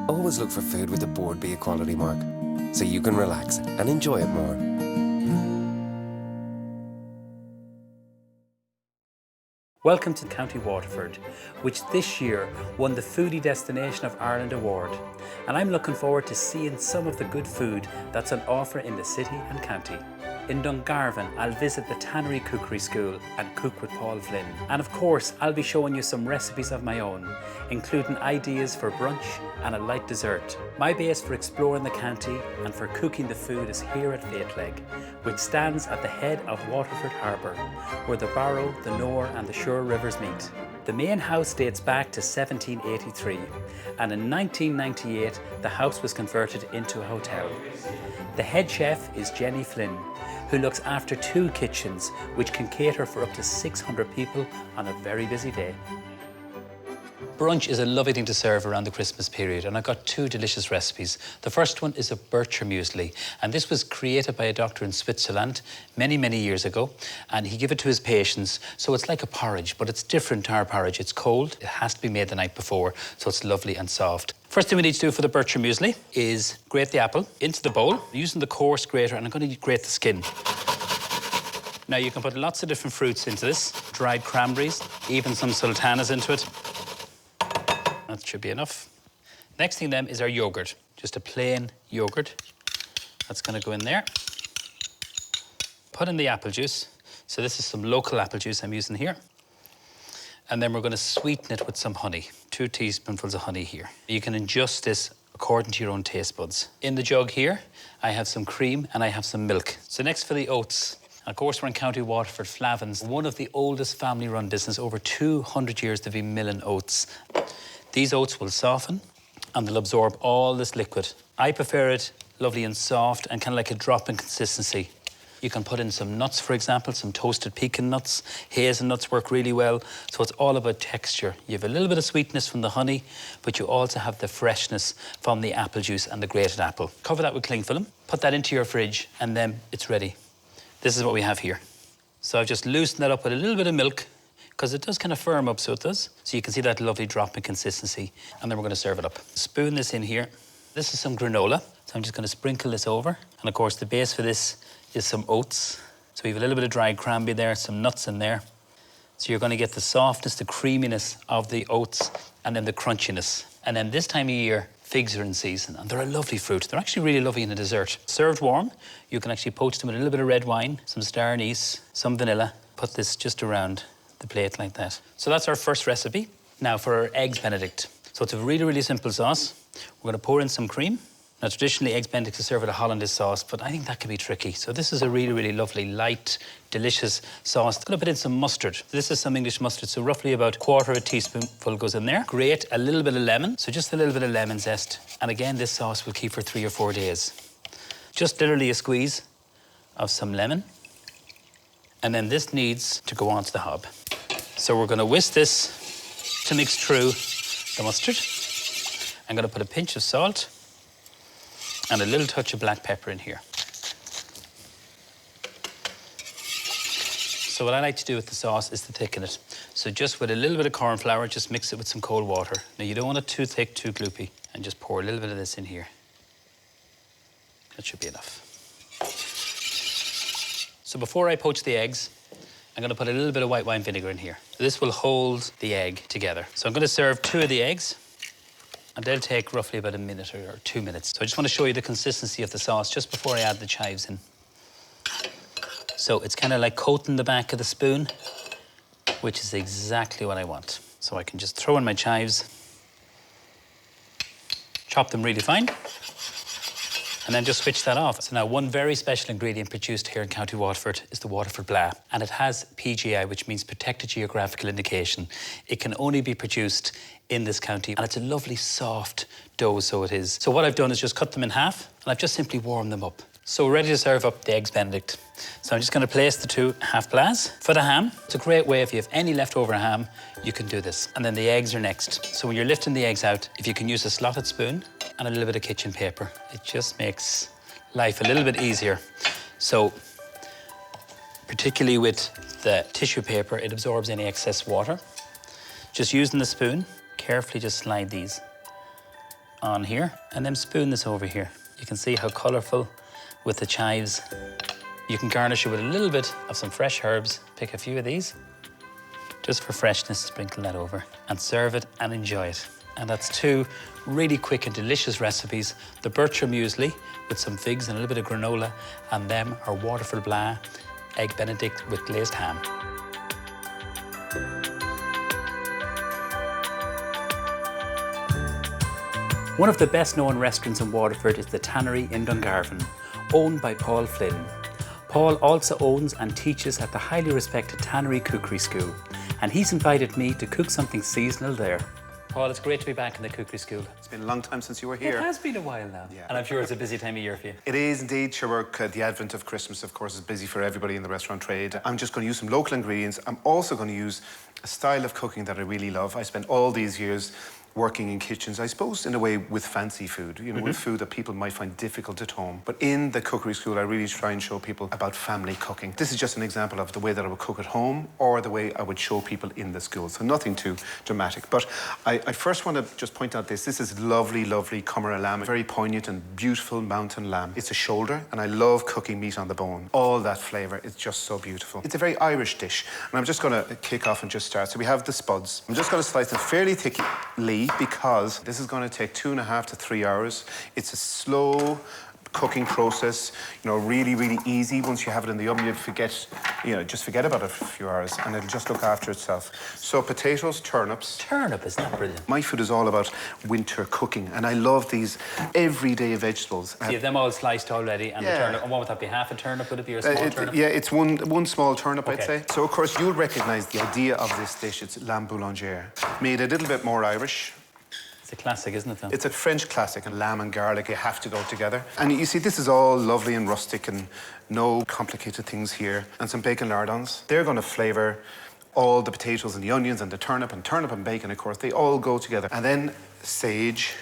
Always look for food with the bordbia quality mark, so you can relax and enjoy it more. Welcome to County Waterford, which this year won the Foodie Destination of Ireland award. And I'm looking forward to seeing some of the good food that's on offer in the city and county. In Dungarvan, I'll visit the Tannery Cookery School and cook with Paul Flynn. And of course, I'll be showing you some recipes of my own, including ideas for brunch and a light dessert. My base for exploring the county and for cooking the food is here at Feitleg, which stands at the head of Waterford Harbour, where the Barrow, the Nore and the Suir rivers meet. The main house dates back to 1783, and in 1998 the house was converted into a hotel. The head chef is Jenny Flynn, who looks after 2 kitchens which can cater for up to 600 people on a very busy day. Brunch is a lovely thing to serve around the Christmas period, and I've got 2 delicious recipes. The first one is a Bircher muesli, and this was created by a doctor in Switzerland many, many years ago, and he gave it to his patients. So it's like a porridge, but it's different to our porridge. It's cold, it has to be made the night before, so it's lovely and soft. First thing we need to do for the Bircher muesli is grate the apple into the bowl using the coarse grater, and I'm going to grate the skin. Now you can put lots of different fruits into this, dried cranberries, even some sultanas into it. That should be enough. Next thing then is our yogurt, just a plain yogurt. That's going to go in there. Put in the apple juice. So this is some local apple juice I'm using here. And then we're going to sweeten it with some honey, 2 teaspoonfuls of honey here. You can adjust this according to your own taste buds. In the jug here, I have some cream and I have some milk. So next for the oats. Of course, we're in County Waterford, Flavins, one of the oldest family-run business. Over 200 years they've been milling oats. These oats will soften and they'll absorb all this liquid. I prefer it lovely and soft and kind of like a drop in consistency. You can put in some nuts, for example, some toasted pecan nuts. Hazelnuts work really well. So it's all about texture. You have a little bit of sweetness from the honey, but you also have the freshness from the apple juice and the grated apple. Cover that with cling film, put that into your fridge, and then it's ready. This is what we have here. So I've just loosened that up with a little bit of milk, because it does kind of firm up, so it does. So you can see that lovely drop in consistency, and then we're going to serve it up. Spoon this in here. This is some granola, so I'm just going to sprinkle this over. And of course, the base for this is some oats. So we have a little bit of dried cranberry there, some nuts in there. So you're going to get the softness, the creaminess of the oats, and then the crunchiness. And then this time of year, figs are in season, and they're a lovely fruit. They're actually really lovely in a dessert. Served warm, you can actually poach them with a little bit of red wine, some star anise, some vanilla. Put this just around the plate like that. So that's our first recipe. Now for our Eggs Benedict. So it's a really, really simple sauce. We're going to pour in some cream. Now traditionally Eggs Benedict is served with a hollandaise sauce, but I think that can be tricky. So this is a really, really lovely, light, delicious sauce. I'm going to put in some mustard. This is some English mustard, so roughly about 1/4 teaspoonful goes in there. Grate a little bit of lemon, so just a little bit of lemon zest. And again, this sauce will keep for 3 or 4 days. Just literally a squeeze of some lemon. And then this needs to go onto the hob. So we're going to whisk this to mix through the mustard. I'm going to put a pinch of salt and a little touch of black pepper in here. So what I like to do with the sauce is to thicken it. So just with a little bit of corn flour, just mix it with some cold water. Now you don't want it too thick, too gloopy. And just pour a little bit of this in here. That should be enough. So before I poach the eggs, I'm going to put a little bit of white wine vinegar in here. This will hold the egg together. So I'm going to serve 2 of the eggs, and they'll take roughly about a minute or 2 minutes. So I just want to show you the consistency of the sauce just before I add the chives in. So it's kind of like coating the back of the spoon, which is exactly what I want. So I can just throw in my chives, chop them really fine, and then just switch that off. So now one very special ingredient produced here in County Waterford is the Waterford Blah. And it has PGI, which means Protected Geographical Indication. It can only be produced in this county. And it's a lovely soft dough, so it is. So what I've done is just cut them in half, and I've just simply warmed them up. So we're ready to serve up the Eggs Benedict. So I'm just going to place the 2 half blahs. For the ham, it's a great way, if you have any leftover ham, you can do this. And then the eggs are next. So when you're lifting the eggs out, if you can use a slotted spoon and a little bit of kitchen paper, it just makes life a little bit easier. So particularly with the tissue paper, it absorbs any excess water. Just using the spoon, carefully just slide these on here and then spoon this over here. You can see how colourful with the chives. You can garnish it with a little bit of some fresh herbs. Pick a few of these, just for freshness, sprinkle that over and serve it and enjoy it. And that's 2 really quick and delicious recipes. The Bircher muesli with some figs and a little bit of granola, and them are Waterford blah, egg benedict with glazed ham. One of the best known restaurants in Waterford is the Tannery in Dungarvan, owned by Paul Flynn. Paul also owns and teaches at the highly respected Tannery Cookery School, and he's invited me to cook something seasonal there. Paul, it's great to be back in the cookery school. It's been a long time since you were here. It has been a while now. Yeah. And I'm sure it's a busy time of year for you. It is indeed, sure. The advent of Christmas, of course, is busy for everybody in the restaurant trade. I'm just going to use some local ingredients. I'm also going to use a style of cooking that I really love. I spent all these years working in kitchens, I suppose, in a way, with fancy food, you know, with food that people might find difficult at home. But in the cookery school, I really try and show people about family cooking. This is just an example of the way that I would cook at home or the way I would show people in the school. So nothing too dramatic. But I first want to just point out this. This is lovely, lovely Cumara lamb, very poignant and beautiful mountain lamb. It's a shoulder, and I love cooking meat on the bone. All that flavour is just so beautiful. It's a very Irish dish, and I'm just going to kick off and just start. So we have the spuds. I'm just going to slice them fairly thickly because this is going to take 2.5 to 3 hours. It's a slow cooking process, you know, really, really easy. Once you have it in the oven, you forget, you know, just forget about it for a few hours and it'll just look after itself. So potatoes, turnips. Turnip, isn't that brilliant? My food is all about winter cooking, and I love these everyday vegetables. So you have them all sliced already, and the turnip, and what would that be, half a turnip, would it be, or a small turnip? Yeah, it's one small turnip, Okay. I'd say. So, of course, you'll recognise the idea of this dish. It's lamb boulangère, made a little bit more Irish. It's a classic, isn't it, though? It's a French classic, and lamb and garlic, they have to go together. And you see, this is all lovely and rustic and no complicated things here. And some bacon lardons. They're going to flavour all the potatoes and the onions and the turnip and bacon, of course. They all go together. And then sage,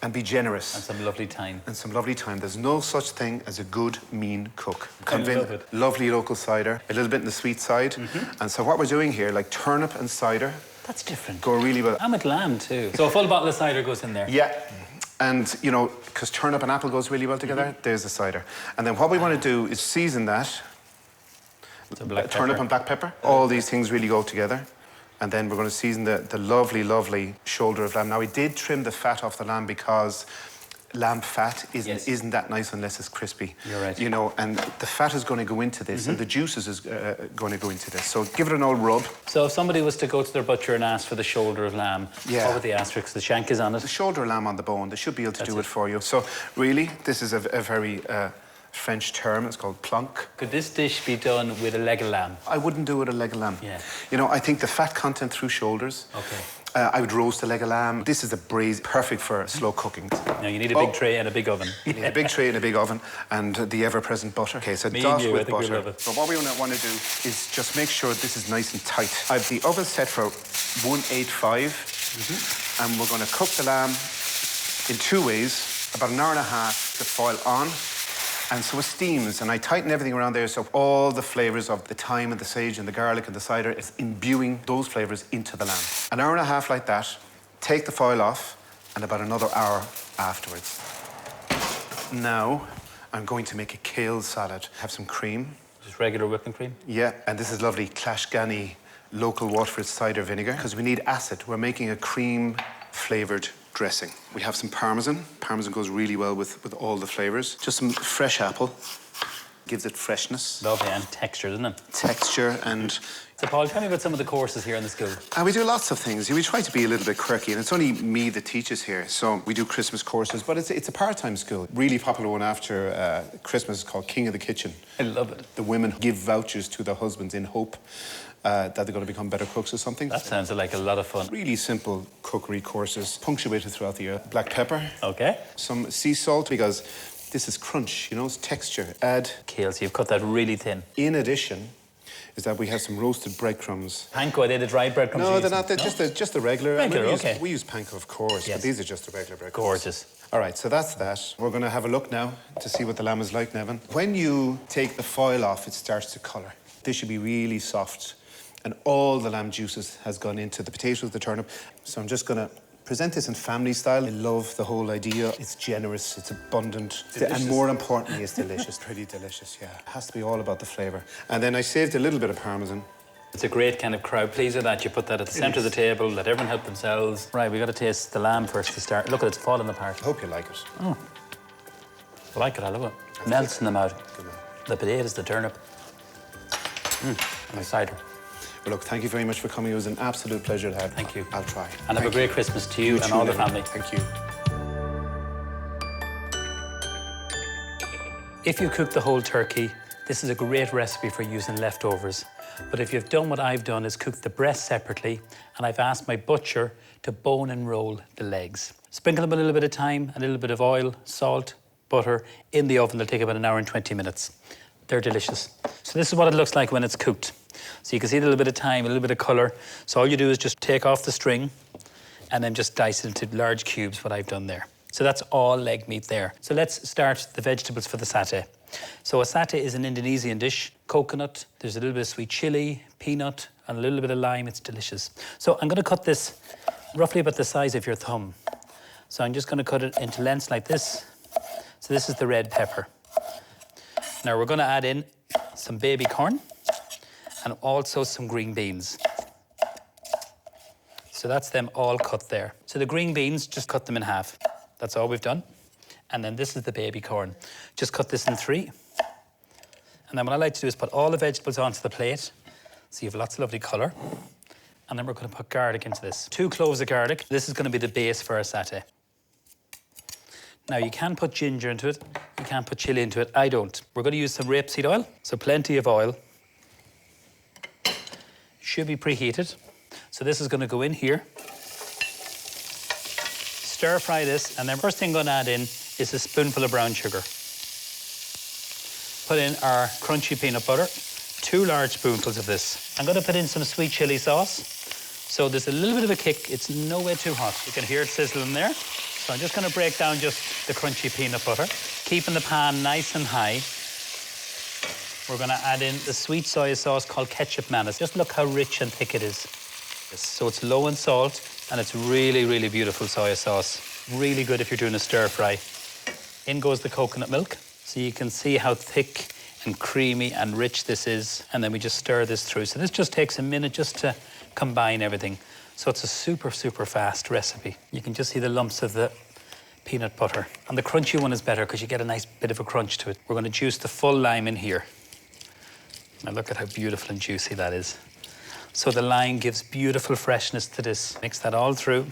and be generous. And some lovely thyme. And some lovely thyme. There's no such thing as a good, mean cook. I love it. Lovely local cider, a little bit on the sweet side. And so what we're doing here, like turnip and cider, That's different. go really well. I'm with lamb, too. So a full bottle of cider goes in there. Yeah. And, you know, because turnip and apple goes really well together, there's the cider. And then what we want to do is season that. Turnip and black pepper. All these things really go together. And then we're going to season the lovely, lovely shoulder of lamb. Now, we did trim the fat off the lamb because lamb fat isn't that nice unless it's crispy. You're right. You know, and the fat is going to go into this, and the juices is going to go into this. So give it an old rub. So if somebody was to go to their butcher and ask for the shoulder of lamb, what would they ask for? Because the shank is on it. The shoulder of lamb on the bone, they should be able to do it for you. So really, this is a very French term. It's called plonk. Could this dish be done with a leg of lamb? I wouldn't do it a leg of lamb. Yeah. You know, I think the fat content through shoulders. Okay. I would roast a leg of lamb. This is a braise, perfect for slow cooking. Now you need a big tray and a big oven. You need a big tray and a big oven and the ever-present butter. Okay, so Me dot and you, with I think we butter. love it. But what we want to do is just make sure this is nice and tight. I have the oven set for 185, and we're going to cook the lamb in 2 ways, about an hour and a half, the foil on. And so it steams, and I tighten everything around there so all the flavours of the thyme and the sage and the garlic and the cider is imbuing those flavours into the lamb. An hour and a half like that, take the foil off, and about another hour afterwards. Now, I'm going to make a kale salad. Have some cream. Just regular whipping cream? Yeah, and this is lovely Clashganny local Waterford cider vinegar, because we need acid. We're making a cream-flavoured dressing. We have some parmesan. Parmesan goes really well with all the flavours. Just some fresh apple. Gives it freshness. Lovely, and texture, doesn't it? Texture and... So Paul, tell me about some of the courses here in the school. And we do lots of things. We try to be a little bit quirky, and it's only me that teaches here. So we do Christmas courses, but it's a part-time school. Really popular one after Christmas is called King of the Kitchen. I love it. The women give vouchers to their husbands in hope that they're going to become better cooks or something. That sounds like a lot of fun. Really simple cookery courses, punctuated throughout the year. Black pepper. Okay. Some sea salt, because this is crunch, you know, it's texture. Add. Kale, so you've cut that really thin. In addition, is that we have some roasted breadcrumbs. Panko, are they the dried breadcrumbs? No, they're not. They're just the regular. Regular, okay. We use panko, of course, Yes. but these are just the regular breadcrumbs. Gorgeous. All right, so that's that. We're going to have a look now to see what the lamb is like, Neven. When you take the foil off, it starts to colour. This should be really soft, and all the lamb juices has gone into the potatoes, the turnip. So I'm just going to present this in family style. I love the whole idea. It's generous, it's abundant, and more importantly, it's delicious. Pretty delicious, yeah. It has to be all about the flavour. And then I saved a little bit of Parmesan. It's a great kind of crowd pleaser that you put that at the centre of the table, let everyone help themselves. Right, we got to taste the lamb first to start. Look at it, it's falling apart. I hope you like it. I like it, I love it. Melts in the mouth. Good man. The potatoes, the turnip. And the cider. Well, look, thank you very much for coming. It was an absolute pleasure to have you. Thank you. I'll try. And have a great Christmas to you and all the family. Thank you. If you cook the whole turkey, this is a great recipe for using leftovers. But if you've done what I've done, is cook the breast separately, and I've asked my butcher to bone and roll the legs. Sprinkle them a little bit of thyme, a little bit of oil, salt, butter in the oven. They'll take about 1 hour and 20 minutes. They're delicious. So this is what it looks like when it's cooked. So you can see a little bit of thyme, a little bit of colour. So all you do is just take off the string and then just dice it into large cubes, what I've done there. So that's all leg meat there. So let's start the vegetables for the satay. So a satay is an Indonesian dish. Coconut, there's a little bit of sweet chilli, peanut, and a little bit of lime. It's delicious. So I'm going to cut this roughly about the size of your thumb. So I'm just going to cut it into lengths like this. So this is the red pepper. Now we're going to add in some baby corn and also some green beans. So that's them all cut there. So the green beans, just cut them in half. That's all we've done. And then this is the baby corn. Just cut this in 3. And then what I like to do is put all the vegetables onto the plate. So you have lots of lovely colour. And then we're going to put garlic into this. 2 cloves of garlic. This is going to be the base for our satay. Now you can put ginger into it. You can put chilli into it. I don't. We're going to use some rapeseed oil. So plenty of oil. Should be preheated. So this is going to go in here. Stir fry this, and then first thing I'm going to add in is a spoonful of brown sugar. Put in our crunchy peanut butter, 2 large spoonfuls of this. I'm going to put in some sweet chili sauce. So there's a little bit of a kick. It's nowhere too hot. You can hear it sizzling there. So I'm just going to break down just the crunchy peanut butter, keeping the pan nice and high. We're going to add in the sweet soy sauce called ketchup mayonnaise. Just look how rich and thick it is. So it's low in salt, and it's really, really beautiful soy sauce. Really good if you're doing a stir fry. In goes the coconut milk. So you can see how thick and creamy and rich this is. And then we just stir this through. So this just takes a minute just to combine everything. So it's a super, super fast recipe. You can just see the lumps of the peanut butter. And the crunchy one is better because you get a nice bit of a crunch to it. We're going to juice the full lime in here. Now look at how beautiful and juicy that is. So the lime gives beautiful freshness to this. Mix that all through.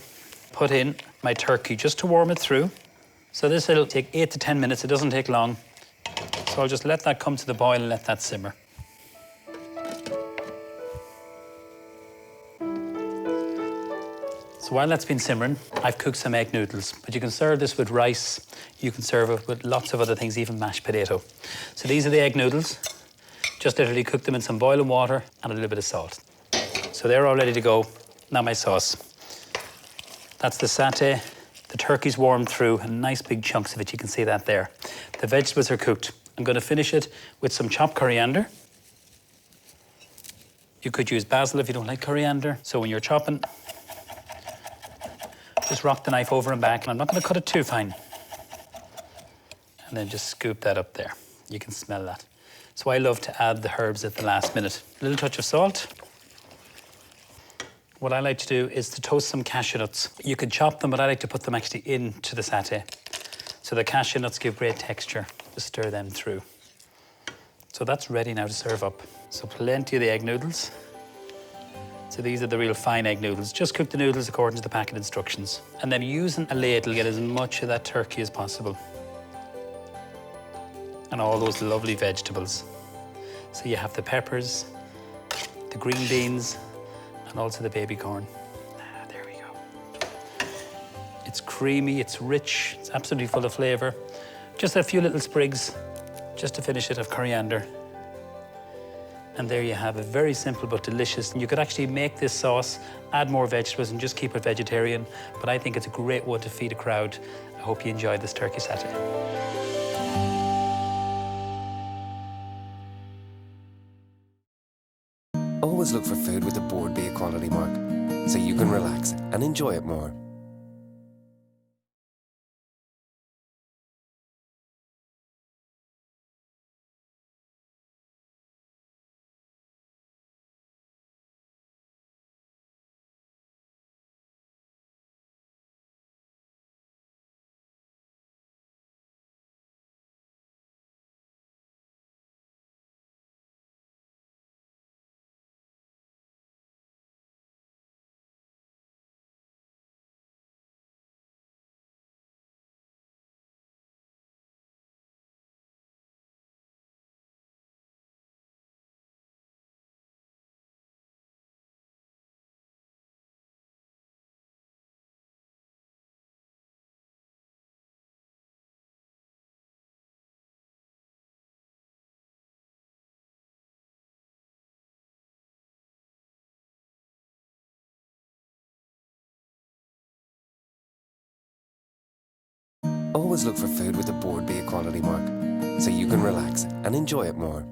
Put in my turkey just to warm it through. So this will take 8 to 10 minutes. It doesn't take long. So I'll just let that come to the boil and let that simmer. So while that's been simmering, I've cooked some egg noodles. But you can serve this with rice. You can serve it with lots of other things, even mashed potato. So these are the egg noodles. Just literally cook them in some boiling water and a little bit of salt. So they're all ready to go. Now my sauce. That's the satay. The turkey's warmed through, and nice big chunks of it. You can see that there. The vegetables are cooked. I'm going to finish it with some chopped coriander. You could use basil if you don't like coriander. So when you're chopping, just rock the knife over and back. And I'm not going to cut it too fine. And then just scoop that up there. You can smell that. So I love to add the herbs at the last minute. A little touch of salt. What I like to do is to toast some cashew nuts. You can chop them, but I like to put them actually into the satay. So the cashew nuts give great texture. Just stir them through. So that's ready now to serve up. So plenty of the egg noodles. So these are the real fine egg noodles. Just cook the noodles according to the packet instructions. And then using a ladle, get as much of that turkey as possible. And all those lovely vegetables. So you have the peppers, the green beans, and also the baby corn. There we go. It's creamy, it's rich, it's absolutely full of flavour. Just a few little sprigs, just to finish it, of coriander. And there you have it, very simple but delicious. You could actually make this sauce, add more vegetables and just keep it vegetarian, but I think it's a great one to feed a crowd. I hope you enjoyed this turkey satay. Always look for food with the bordbia quality mark, so you can relax and enjoy it more. always look for food with the bordbia quality mark, so you can relax and enjoy it more.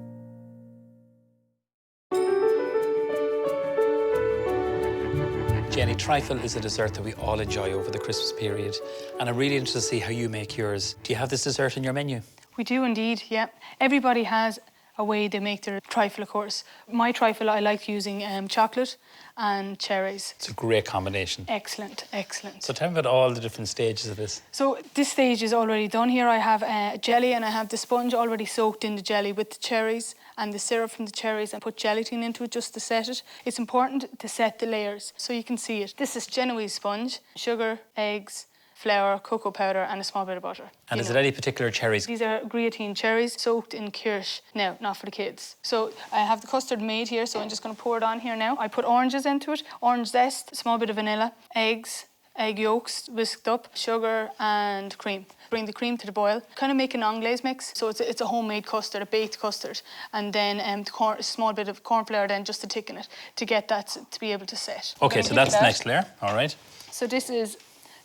Jenny, trifle is a dessert that we all enjoy over the Christmas period, and I'm really interested to see how you make yours. Do you have this dessert in your menu? We do indeed, yeah. Everybody has a way they make their trifle, of course. My trifle, I like using chocolate and cherries. It's a great combination. Excellent, excellent. So tell me about all the different stages of this. So this stage is already done here. I have jelly and I have the sponge already soaked in the jelly with the cherries and the syrup from the cherries, and put gelatin into it just to set it. It's important to set the layers so you can see it. This is Genoese sponge, sugar, eggs, flour, cocoa powder and a small bit of butter. And is it any particular cherries? These are grillotine cherries soaked in kirsch. Now, not for the kids. So I have the custard made here, so I'm just going to pour it on here now. I put oranges into it, orange zest, a small bit of vanilla, eggs, egg yolks whisked up, sugar and cream. Bring the cream to the boil. Kind of make an anglaise mix. So it's a homemade custard, a baked custard. And then a small bit of corn flour then just to thicken it, to get that to be able to set. Okay, so that's the next layer, all right. So this is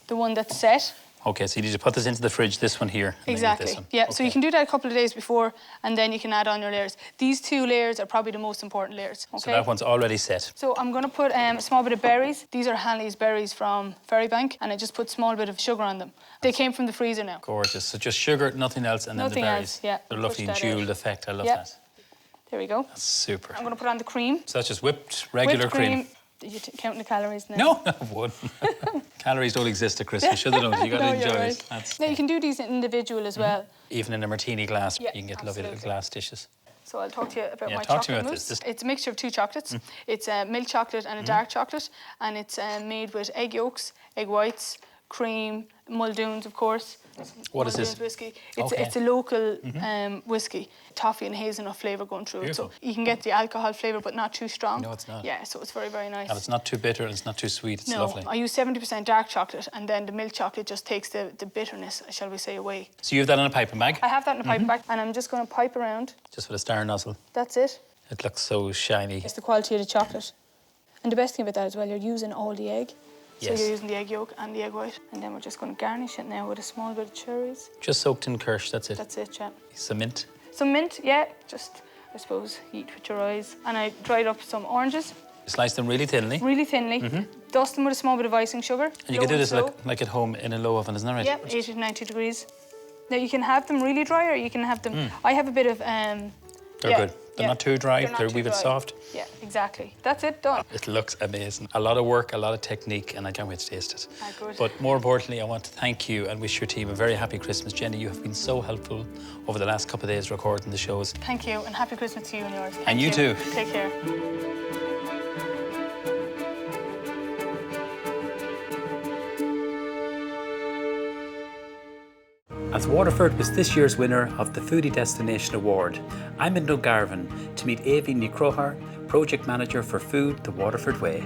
the one that's set. Okay, so you need to put this into the fridge, this one here. And Exactly, then this one. yeah. Okay. So you can do that a couple of days before, and then you can add on your layers. These two layers are probably the most important layers, okay? So that one's already set. So I'm going to put a small bit of berries. These are Hanley's berries from Ferrybank, and I just put a small bit of sugar on them. They came from the freezer now. Gorgeous. So just sugar, nothing else, and Nothing then the berries. else, yeah. They're lovely Push that jeweled out. effect. I love Yep. that. There we go. That's super. I'm going to put on the cream. So that's just whipped, regular Whipped cream. Did you counting the calories now? No, one. Calories don't exist at Christmas. Should they don't? You got to No, enjoy you're it. right. That's, Now you can do these individual as well. even in a martini glass, Yeah, you can get lovely little absolutely. glass dishes. So I'll talk to you about Yeah, my talk chocolate to me about mousse. this. It's a mixture of two chocolates. It's a milk chocolate and a dark chocolate, and it's made with egg yolks, egg whites, cream, Muldoon's, of course. What is this? Muldoon's whiskey. Okay. It's a local whiskey, toffee and hazelnut flavour going through Beautiful. it. So you can get the alcohol flavour, but not too strong. No, it's not. Yeah, so it's very, very nice. And it's not too bitter and it's not too sweet. It's No, lovely. I use 70% dark chocolate, and then the milk chocolate just takes the bitterness, shall we say, away. So you have that in a piping bag, I have that in a piping bag, and I'm just going to pipe around. just with a star nozzle. That's it. It looks so shiny. It's the quality of the chocolate. And the best thing about that as well, you're using all the egg. So Yes. you're using the egg yolk and the egg white. And then we're just going to garnish it now with a small bit of cherries. Just soaked in kirsch, that's it. That's it, yeah. Some mint. Some mint, yeah. Just, I suppose, eat with your eyes. And I dried up some oranges, Slice them really thinly. really thinly. Dust them with a small bit of icing sugar. And you can do this like at home in a low oven, isn't that right? Yeah, 80 to 90 degrees. Now you can have them really dry, or you can have them... I have a bit of... They're yeah, good. They're yeah. not too dry, not they're a too wee bit dry. soft. Yeah, exactly. That's it, done. It looks amazing. A lot of work, a lot of technique, and I can't wait to taste it. Ah, good. But more importantly, I want to thank you and wish your team a very happy Christmas. Jenny, you have been so helpful over the last couple of days recording the shows. Thank you, and happy Christmas to you and yours. And you too. Take care. As Waterford was this year's winner of the Foodie Destination Award, I'm in Dungarvan to meet Aoibhinn Ní Croghair, Project Manager for Food the Waterford Way.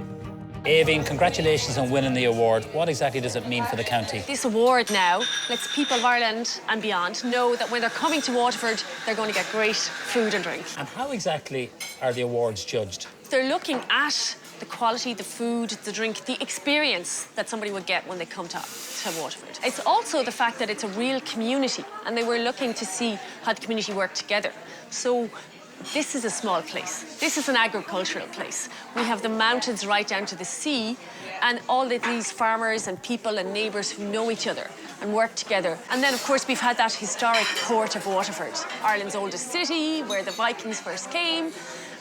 Aoibhinn, congratulations on winning the award. What exactly does it mean for the county? This award now lets people of Ireland and beyond know that when they're coming to Waterford, they're going to get great food and drink. And how exactly are the awards judged? They're looking at the quality, the food, the drink, the experience that somebody would get when they come to Waterford. It's also the fact that it's a real community, and they were looking to see how the community worked together. So this is a small place. This is an agricultural place. We have the mountains right down to the sea, and all of these farmers and people and neighbours who know each other and work together. And then, of course, we've had that historic port of Waterford, Ireland's oldest city, where the Vikings first came.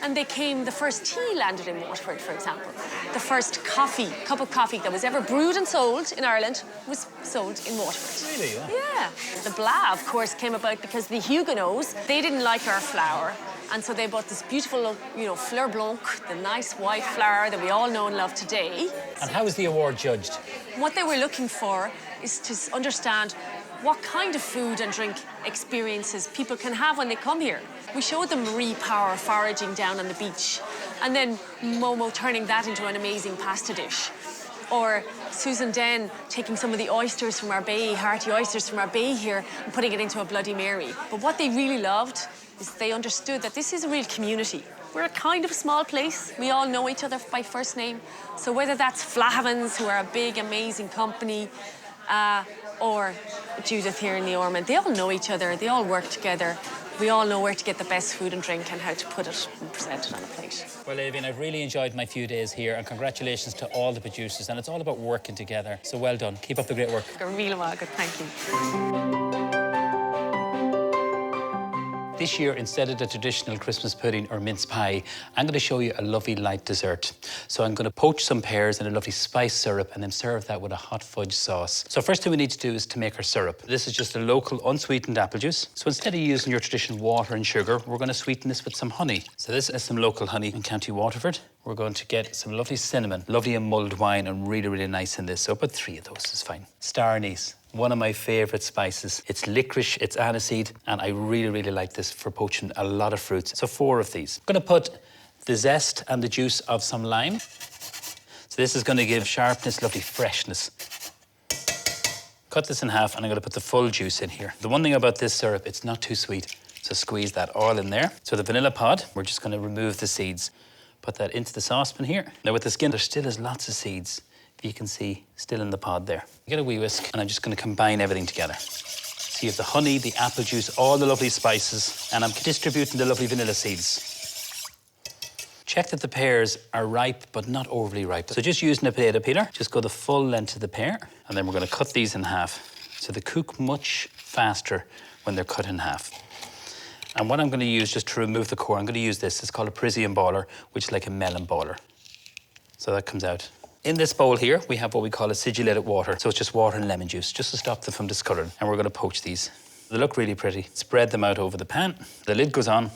And the first tea landed in Waterford, for example. The first cup of coffee that was ever brewed and sold in Ireland was sold in Waterford. Really? Yeah. The Blah, of course, came about because the Huguenots, they didn't like our flour. And so they bought this beautiful, fleur blanc, the nice white flour that we all know and love today. And how is the award judged? What they were looking for is to understand what kind of food and drink experiences people can have when they come here. We showed them Marie Power foraging down on the beach, and then Momo turning that into an amazing pasta dish. Or Susan Den taking some of the oysters from our bay, hearty oysters from our bay here, and putting it into a Bloody Mary. But what they really loved is they understood that this is a real community. We're a kind of small place. We all know each other by first name. So whether that's Flahavans, who are a big, amazing company, or Judith here in the Ormond, they all know each other, they all work together. We all know where to get the best food and drink and how to put it and present it on a plate. Well, Evian, I've really enjoyed my few days here, and congratulations to all the producers. And it's all about working together. So well done. Keep up the great work. Real well good, thank you. This year, instead of the traditional Christmas pudding or mince pie, I'm going to show you a lovely light dessert. So I'm going to poach some pears in a lovely spice syrup and then serve that with a hot fudge sauce. So first thing we need to do is to make our syrup. This is just a local unsweetened apple juice. So instead of using your traditional water and sugar, we're going to sweeten this with some honey. So this is some local honey in County Waterford. We're going to get some lovely cinnamon, lovely and mulled wine, and really, really nice in this. So about 3 of those is fine. Star anise. One of my favourite spices. It's licorice, it's aniseed, and I really, really like this for poaching a lot of fruits. So 4 of these. I'm going to put the zest and the juice of some lime. So this is going to give sharpness, lovely freshness. Cut this in half, and I'm going to put the full juice in here. The one thing about this syrup, it's not too sweet. So squeeze that all in there. So the vanilla pod, we're just going to remove the seeds. Put that into the saucepan here. Now with the skin, there still is lots of seeds. You can see still in the pod there. Get a wee whisk, and I'm just going to combine everything together. So you have the honey, the apple juice, all the lovely spices, and I'm distributing the lovely vanilla seeds. Check that the pears are ripe, but not overly ripe. So just using a potato peeler, just go the full length of the pear, and then we're going to cut these in half. So they cook much faster when they're cut in half. And what I'm going to use just to remove the core, I'm going to use this. It's called a Parisian baller, which is like a melon baller. So that comes out. In this bowl here, we have what we call acidulated water. So it's just water and lemon juice, just to stop them from discolouring. And we're going to poach these. They look really pretty. Spread them out over the pan. The lid goes on.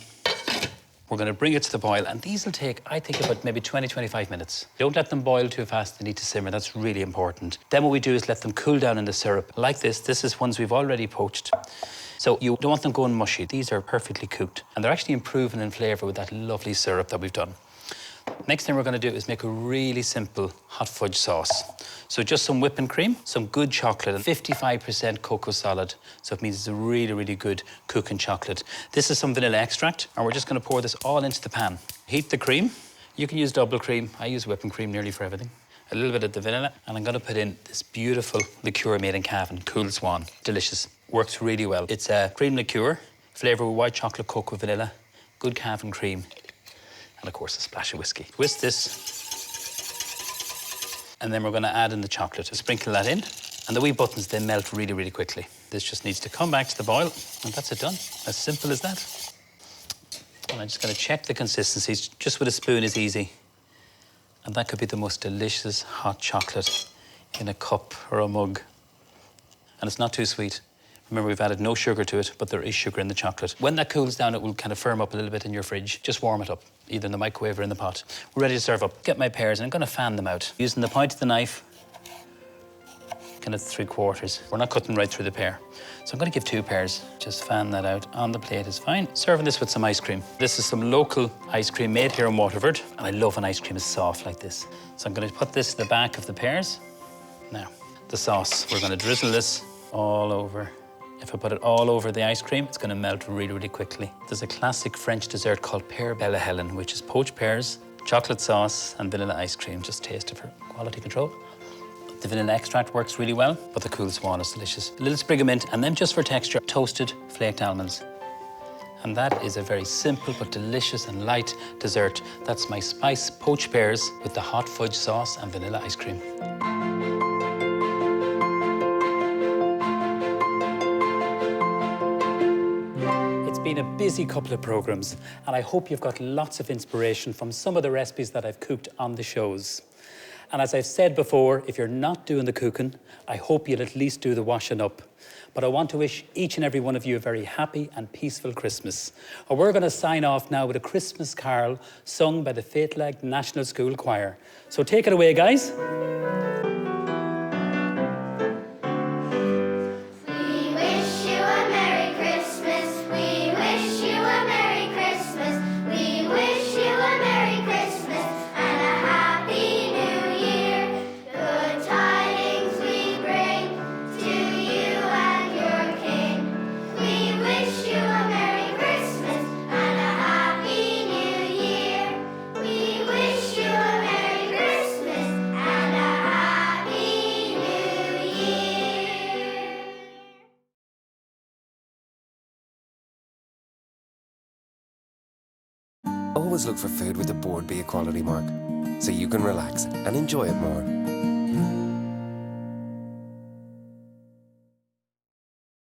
We're going to bring it to the boil, and these will take, I think, about maybe 20, 25 minutes. Don't let them boil too fast. They need to simmer. That's really important. Then what we do is let them cool down in the syrup. Like this. This is ones we've already poached. So you don't want them going mushy. These are perfectly cooked, and they're actually improving in flavour with that lovely syrup that we've done. Next thing we're going to do is make a really simple hot fudge sauce. So just some whipping cream, some good chocolate, and 55% cocoa solid. So it means it's a really, really good cooking chocolate. This is some vanilla extract, and we're just going to pour this all into the pan. Heat the cream. You can use double cream. I use whipping cream nearly for everything. A little bit of the vanilla, and I'm going to put in this beautiful liqueur made in Cavan, Cool Swan. Delicious. Works really well. It's a cream liqueur, flavoured with white chocolate, cocoa, vanilla, good Cavan cream, and of course a splash of whiskey. Whisk this, and then we're going to add in the chocolate. Sprinkle that in, and the wee buttons, they melt really, really quickly. This just needs to come back to the boil, and that's it done. As simple as that. And I'm just going to check the consistencies. Just with a spoon is easy. And that could be the most delicious hot chocolate in a cup or a mug. And it's not too sweet. Remember, we've added no sugar to it, but there is sugar in the chocolate. When that cools down, it will kind of firm up a little bit in your fridge. Just warm it up, either in the microwave or in the pot. We're ready to serve up. Get my pears, and I'm going to fan them out. Using the point of the knife, kind of 3/4. We're not cutting right through the pear. So I'm going to give 2 pears. Just fan that out on the plate is fine. Serving this with some ice cream. This is some local ice cream made here in Waterford, and I love when ice cream is soft like this. So I'm going to put this to the back of the pears. Now, the sauce. We're going to drizzle this all over. If I put it all over the ice cream, it's going to melt really, really quickly. There's a classic French dessert called Pear Bella Helen, which is poached pears, chocolate sauce, and vanilla ice cream. Just taste it for quality control. The vanilla extract works really well, but the Cool Swan is delicious. A little sprig of mint, and then just for texture, toasted flaked almonds. And that is a very simple but delicious and light dessert. That's my spice poached pears with the hot fudge sauce and vanilla ice cream. Been a busy couple of programmes, and I hope you've got lots of inspiration from some of the recipes that I've cooked on the shows. And as I've said before, if you're not doing the cooking, I hope you'll at least do the washing up. But I want to wish each and every one of you a very happy and peaceful Christmas. And we're going to sign off now with a Christmas carol sung by the Faitlag National School Choir. So take it away, guys. We wish you a Merry Christmas and a Happy Always look for food with the bordbia quality mark, so you can relax and enjoy it more.